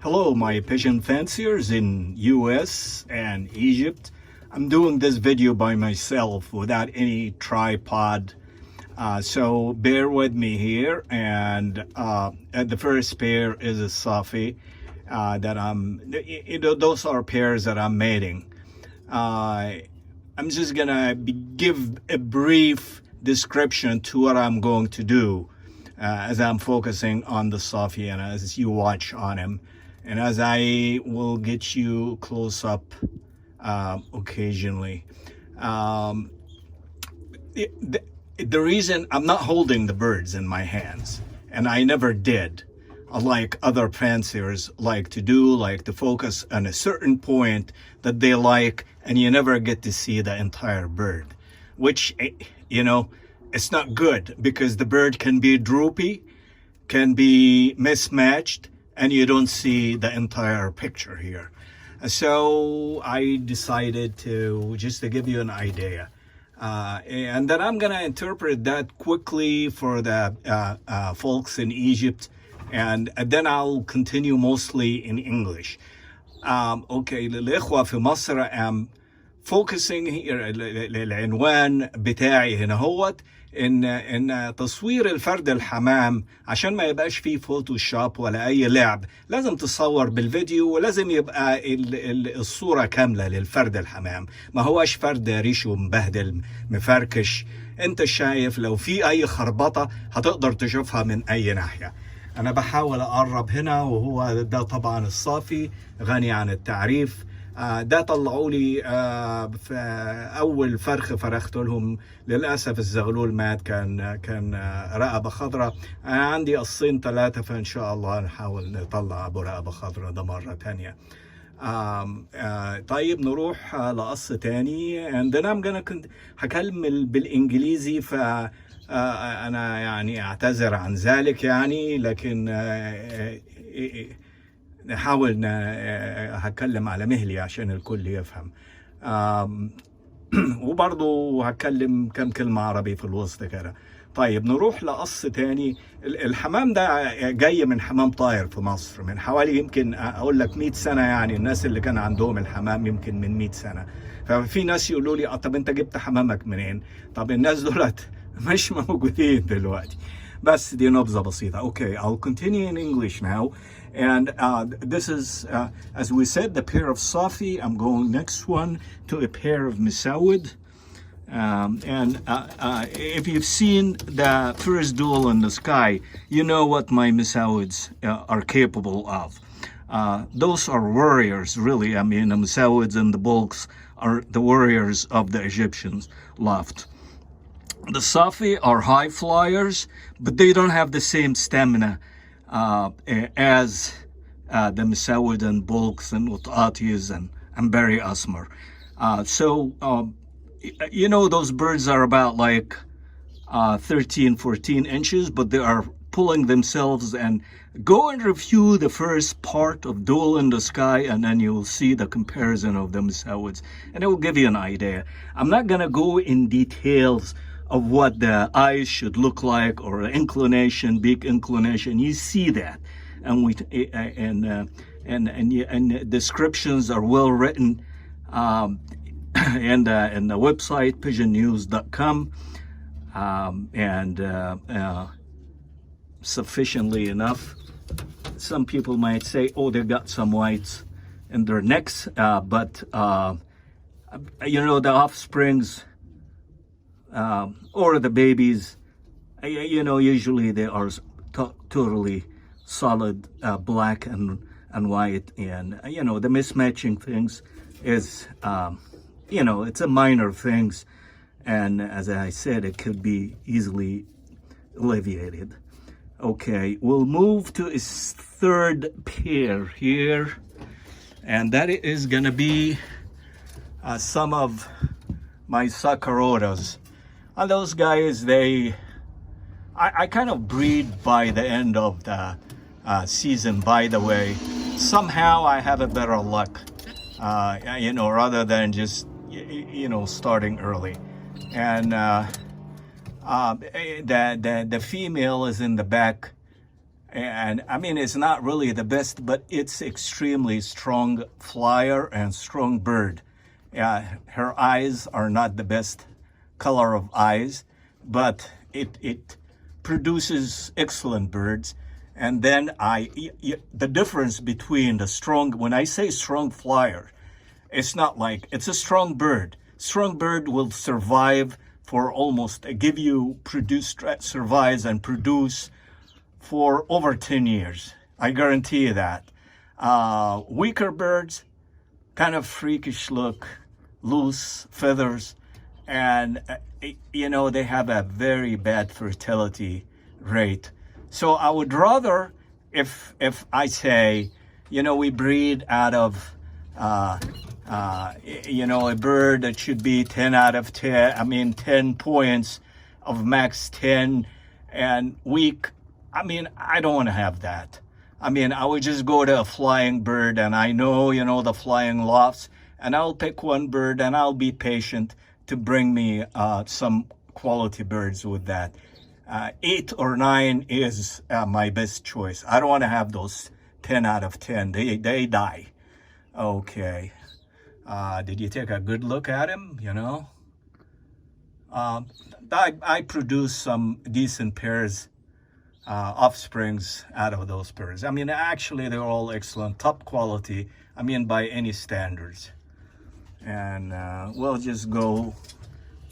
Hello, my pigeon fanciers in US and Egypt. I'm doing this video by myself without any tripod. So bear with me here. And the first pair is a Safi that those are pairs that I'm mating. I'm just gonna give a brief description to what I'm going to do as I'm focusing on the Safi and as you watch on him. And as I will get you close up occasionally. The reason I'm not holding the birds in my hands, and I never did, like other fanciers like to focus on a certain point that they like, and you never get to see the entire bird, which, it's not good because the bird can be droopy, can be mismatched, and you don't see the entire picture here. So I decided to give you an idea. And then I'm gonna interpret that quickly for the folks in Egypt, and then I'll continue mostly in English. Okay, للإخوة في مصر I'm focusing here. العنوان بتاعي هنا هوت إن تصوير الفرد الحمام عشان ما يبقاش فيه فوتوشوب ولا أي لعب، لازم تصور بالفيديو ولازم يبقى الصورة كاملة للفرد الحمام، ما هواش فرد ريشه مبهدل مفركش. أنت شايف لو في أي خربطة هتقدر تشوفها من أي ناحية. أنا بحاول أقرب هنا، وهو ده طبعا الصافي غني عن التعريف. ده طلعوا لي في اول فرخ فرخت لهم، للاسف الزغلول مات، كان رقبه خضراء. انا عندي قصين 3، فان شاء الله نحاول نطلع ابو رقبه خضراء ده مره تانية. طيب نروح لقص تاني، and then I'm gonna هكمل بالانجليزي. ف انا يعني اعتذر عن ذلك لكن نحاول هتكلم على مهلي عشان الكل يفهم. وبرضو هتكلم كم كلمة عربي في الوسط كده. طيب نروح لقص تاني. الحمام ده جاي من حمام طاير في مصر من حوالي يمكن اقول لك 100 سنة. الناس اللي كان عندهم الحمام يمكن من 100 سنة. ففي ناس يقولوا لي طب انت جبت حمامك منين؟ طب الناس دولت مش موجودين دلوقتي، بس دي نبذة بسيطة. Okay, I'll continue in English now. And this is, as we said, the pair of Safi. I'm going next one to a pair of Musaawid. And if you've seen the first duel in the sky, you know what my Musaawids are capable of. Those are warriors, really. The Musaawids and the Bulks are the warriors of the Egyptians loved. The Safi are high flyers, but they don't have the same stamina as the Musaawid and Bulks and Utaatis and Berry Asmar. Those birds are about like 13, 14 inches, but they are pulling themselves. And go and review the first part of Duel in the Sky, and then you will see the comparison of the Musaawids, and it will give you an idea. I'm not going to go in details of what the eyes should look like or inclination, beak inclination. You see that, and descriptions are well written in the website pigeonnews.com, and sufficiently enough. Some people might say, oh, they got some whites in their necks, but the offsprings or the babies, usually they are totally solid black and white. And the mismatching things is it's a minor things, and as I said, it could be easily alleviated. Okay, we'll move to a third pair here, and that is gonna be some of my Wskurotas. Those guys, I kind of breed by the end of the season, by the way. Somehow I have a better luck, rather than just, starting early. And the female is in the back And I mean, it's not really the best, but it's extremely strong flyer and strong bird. Her eyes are not the best color of eyes, but it produces excellent birds. And then the difference between the strong, when I say strong flyer, it's not like, it's a strong bird. Strong bird will survive for almost, survives and produce for over 10 years. I guarantee you that. Weaker birds, kind of freakish look, loose feathers, and they have a very bad fertility rate. So I would rather, if I say, we breed out of a bird that should be 10 out of 10, 10 points of max 10 and weak. I don't want to have that. I would just go to a flying bird, and I know, the flying lofts, and I'll pick one bird and I'll be patient to bring me some quality birds with that. 8 or 9 is my best choice. I don't want to have those 10 out of 10. They die. Okay. Did you take a good look at him? I produce some decent pairs, offsprings out of those pairs. Actually, they're all excellent, top quality. By any standards. And we'll just go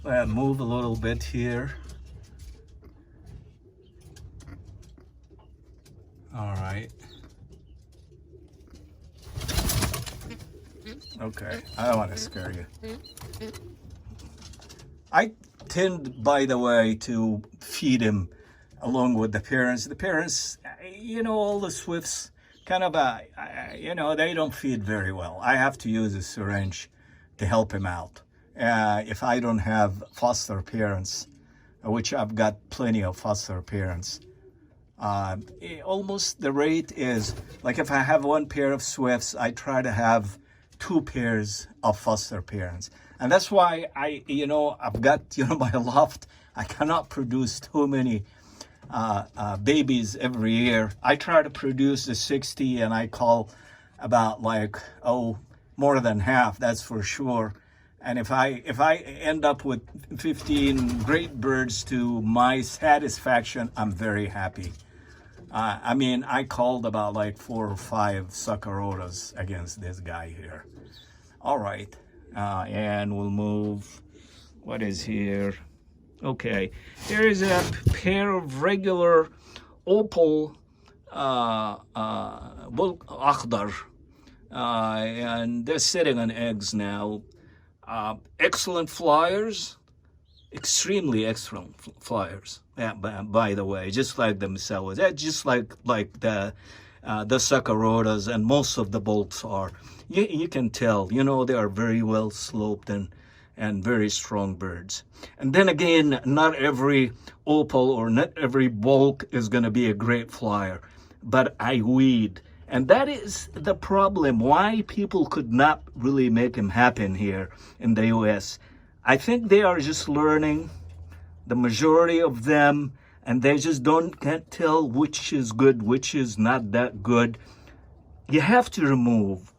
move a little bit here. All right. Okay, I don't want to scare you. I tend, by the way, to feed him along with the parents. The parents, all the swifts kind of, they don't feed very well. I have to use a syringe to help him out. If I don't have foster parents, which I've got plenty of foster parents, almost the rate is, like if I have one pair of swifts, I try to have 2 pairs of foster parents. And that's why I've got, my loft, I cannot produce too many babies every year. I try to produce the 60, and I call about more than half, that's for sure. And if I end up with 15 great birds to my satisfaction, I'm very happy. I called about 4 or 5 Wskurotas against this guy here. All right, and we'll move. What is here? Okay, there is a pair of regular opal Akhdar, and they're sitting on eggs now. Excellent flyers, extremely excellent flyers. Yeah, by the way, just like the Musawids, just like the Wskurotas, and most of the bolts are. You can tell, they are very well sloped and very strong birds. And then again, not every opal or not every bulk is going to be a great flyer, but I weed. And that is the problem, why people could not really make him happen here in the US. I think they are just learning, the majority of them, and they just can't tell which is good, which is not that good. You have to remove.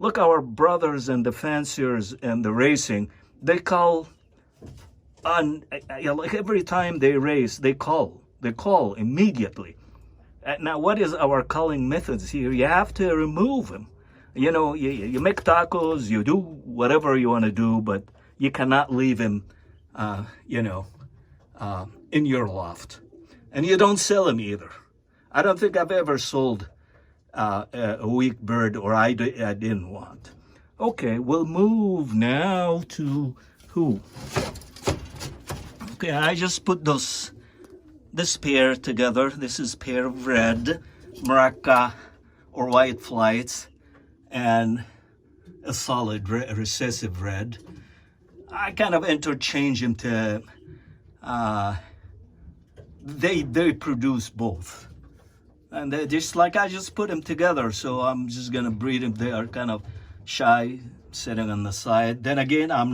Look, our brothers and the fanciers and the racing, they call on, every time they race, they call immediately. Now, what is our calling methods here? You have to remove them. You make tacos, you do whatever you want to do, but you cannot leave him, in your loft. And you don't sell him either. I don't think I've ever sold a weak bird, or I didn't want. Okay, we'll move now to who? Okay, I just put this pair together. This is pair of red Meraqع or white flights, and a solid recessive red. I kind of interchange them to, they produce both. And they're just I just put them together, so I'm just gonna breed them. They are kind of shy, sitting on the side. Then again, I'm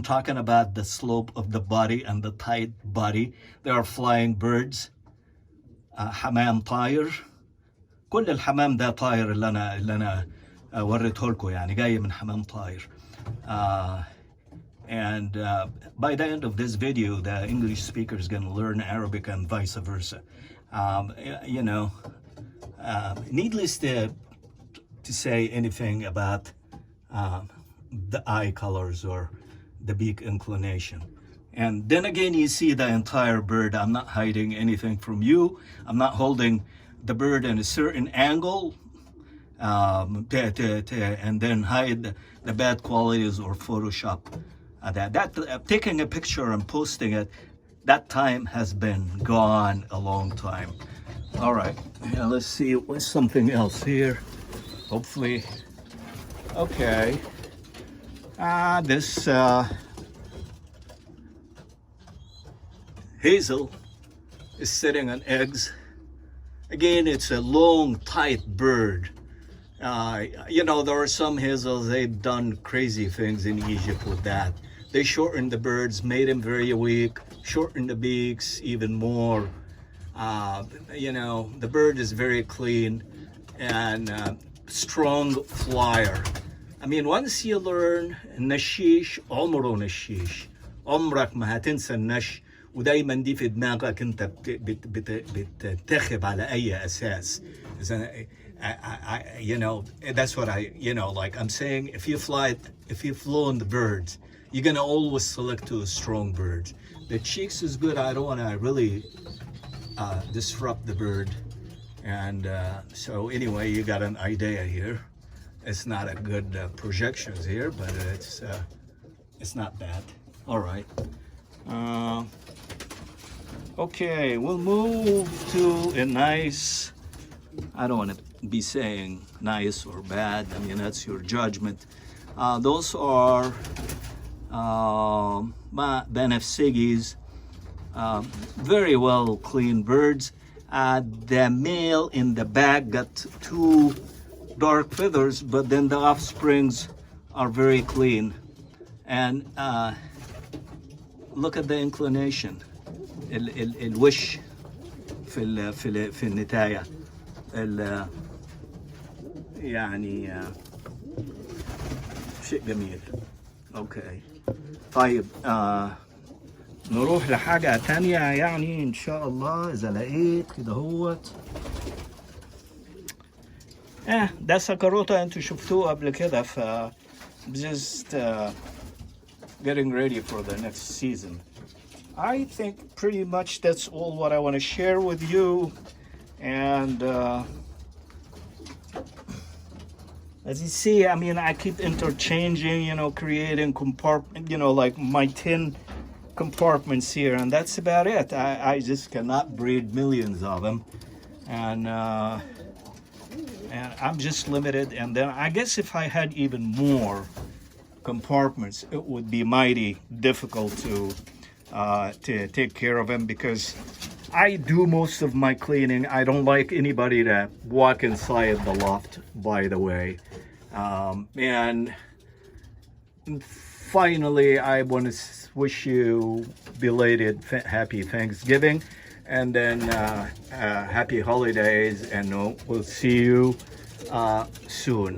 talking about the slope of the body and the tight body. They are flying birds. حمام طاير. كل الحمام ده طاير اللي أنا وريته لكم، يعني جاي من حمام طاير. And by the end of this video, the English speaker is going to learn Arabic and vice versa. You know, needless to say anything about the eye colors or the beak inclination. And then again, you see the entire bird. I'm not hiding anything from you. I'm not holding the bird in a certain angle and then hide the bad qualities or Photoshop. Taking a picture and posting it, that time has been gone a long time. All right, yeah, let's see what's something else here. Hopefully, okay. This hazel is sitting on eggs. Again, it's a long, tight bird. You know, there are some hazels, they've done crazy things in Egypt with that. They shortened the birds, made them very weak, shortened the beaks even more. You know, the bird is very clean and strong flyer. I mean, once you learn النشيش عمره نشيش، عمرك ما هتنسى النش، ودايما دي في دماغك انت بتنتخب على اي اساس. You know, that's what you know, like I'm saying, if you've flown the birds, you're gonna always select to a strong bird. The cheeks is good. I don't want to really disrupt the bird. And so anyway, you got an idea here. It's not a good projections here, but it's not bad. All right. Okay, we'll move to a nice, I don't want to be saying nice or bad. I mean, that's your judgment. Those are Bnfsgijats, very well clean birds. The male in the back got 2 dark feathers, but then the offsprings are very clean. And look at the inclination. الوش في النتاية يعني شيء جميل. اوكي طيب نروح لحاجة تانية يعني ان شاء الله اذا لقيت كده هوت. ده سكروتة انتوا شفتوه قبل كده، ف just getting ready for the next season. I think pretty much that's all what I want to share with you. And as you see, I mean, I keep interchanging, you know, creating compartment, you know, like my 10 compartments here, and that's about it. I just cannot breed millions of them, and I'm just limited. And then I guess if I had even more compartments, it would be mighty difficult to take care of them, because I do most of my cleaning. I don't like anybody to walk inside the loft, by the way. And finally, I want to wish you belated happy Thanksgiving, and then happy holidays, and we'll see you soon.